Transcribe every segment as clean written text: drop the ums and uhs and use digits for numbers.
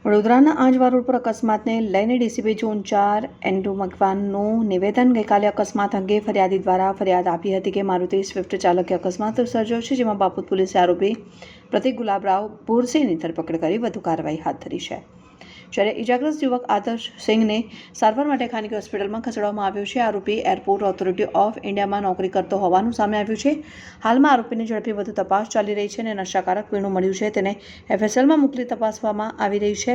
વડોદરાના આંજવા રોડ પર અકસ્માતને લઈને ડીસીપી ઝોન 4 એન્ડ્રુ મકવાનનું નિવેદન ગઈકાલે અકસ્માત અંગે ફરિયાદી દ્વારા ફરિયાદ આપી હતી કે મારુતિ સ્વિફ્ટ ચાલકે અકસ્માત સર્જ્યો છે, જેમાં બાપુત પોલીસે આરોપી પ્રતિક ગુલાબરાવ બોરસેની ધરપકડ કરી વધુ કાર્યવાહી હાથ ધરી છે. જ્યારે ઇજાગ્રસ્ત યુવક આદર્શ સિંઘને સારવાર માટે ખાનગી હોસ્પિટલમાં ખસેડવામાં આવ્યો છે. આરોપી એરપોર્ટ ઓથોરિટી ઓફ ઇન્ડિયામાં નોકરી કરતો હોવાનું સામે આવ્યું છે. હાલમાં આરોપીની ઝડપી વધુ તપાસ ચાલી રહી છે અને નશાકારક પીણું મળ્યું છે તેને FSLમાં મોકલી તપાસવામાં આવી રહી છે.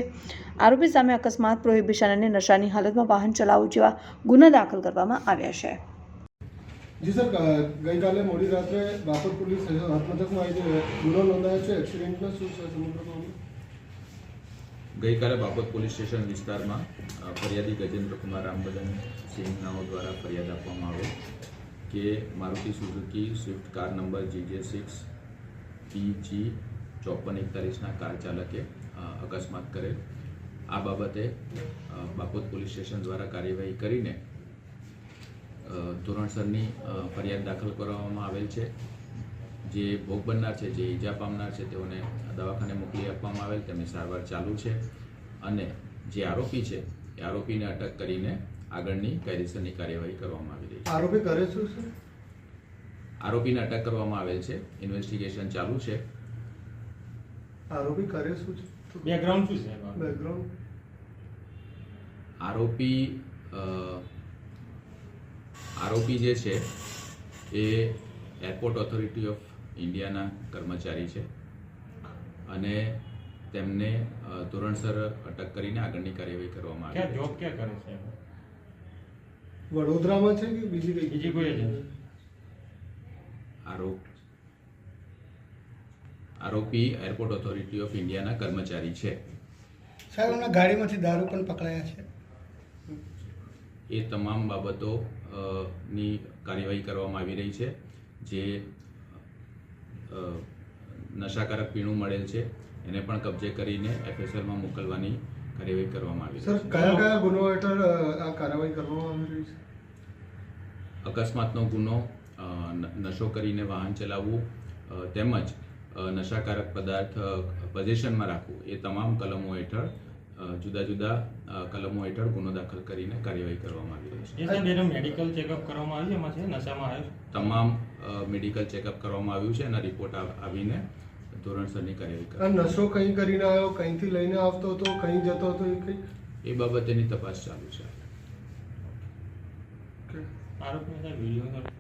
આરોપી સામે અકસ્માત, પ્રોહિબિશન અને નશાની હાલતમાં વાહન ચલાવવું જેવા ગુના દાખલ કરવામાં આવ્યા છે. જી સર, ગઈકાલે મોડી રાત્રે બાપત પોલીસ મથકમાં ગુનો નોંધાયો છે. એક્સિડન્ટમાં શું છે સમગ્ર મામલો? ગઈકાલે બાપત પોલીસ સ્ટેશન વિસ્તારમાં ફરિયાદી ગજેન્દ્રકુમાર રામબદન સિંહ નાઓ દ્વારા ફરિયાદ આપવામાં આવેલ કે Maruti Suzuki swift car number GJ6 PG 5441ના કાર ચાલકે અકસ્માત કરેલ. આ બાબતે બાપત પોલીસ સ્ટેશન દ્વારા કાર્યવાહી કરીને ધોરણસરની ફરિયાદ દાખલ કરવામાં આવેલ છે. જે ભોગ બનનાર છે, જે ઈજા પામનાર છે, તેઓને દવાખાને મોકલી આપવામાં આવેલ, તેમની સારવાર ચાલુ છે અને જે આરોપી છે એ આરોપીને અટક કરીને આગળની કાયદેસરની કાર્યવાહી કરવામાં આવી રહી છે. આરોપી કરે શું છે? આરોપીને અટક કરવામાં આવેલ છે, ઇન્વેસ્ટિગેશન ચાલુ છે. આરોપી કરે શું છે? બેકગ્રાઉન્ડ શું છે? બેકગ્રાઉન્ડ આરોપી જે છે એ એરપોર્ટ ઓથોરિટી ઓફ ઇન્ડિયાના કર્મચારી છે અને તેમને ધોરણસર અટક કરીને આગળની કાર્યવાહી કરવામાં આવી. જોબ ક્યાં કરે છે? વડોદરામાં છે કે બીજી કોઈ છે? આરોપી એરપોર્ટ ઓથોરિટી ઓફ ઇન્ડિયાના કર્મચારી છે. સાહેબ, એમના ગાડીમાંથી દારૂ પણ પકડાયા છે. એ તમામ બાબતો ની કાર્યવાહી કરવામાં આવી રહી છે. જે નશાકારક પીણું મળેલ છે એને પણ કબજે કરીને FSLમાં મોકલવાની કાર્યવાહી કરવામાં આવી સર, છે. કયા ગુનો હેઠળ આ કાર્યવાહી કરવામાં આવી રહી છે? અકસ્માતનો ગુનો, નશો કરીને વાહન ચલાવવું તેમજ નશાકારક પદાર્થ પોઝિશનમાં રાખવું, એ તમામ કલમો હેઠળ જુદા જુદા કલમો હેઠળ ગુનો દાખલ કરીને કાર્યવાહી કરવામાં આવી રહી છે. મેડિકલ ચેકઅપ કરવામાં આવ્યું, એમાં છે નશામાં આવ્યું? તમામ મેડિકલ ચેકઅપ કરવામાં આવ્યું છે અને રિપોર્ટ આવીને ધોરણસરની કાર્યવાહી આ નશો કઈ કરીને આવ્યો, કઈથી લઈને આવતો હતો, કઈ જતો હતો, એ બાબતેની તપાસ ચાલુ છે. આરોપી વિડીયો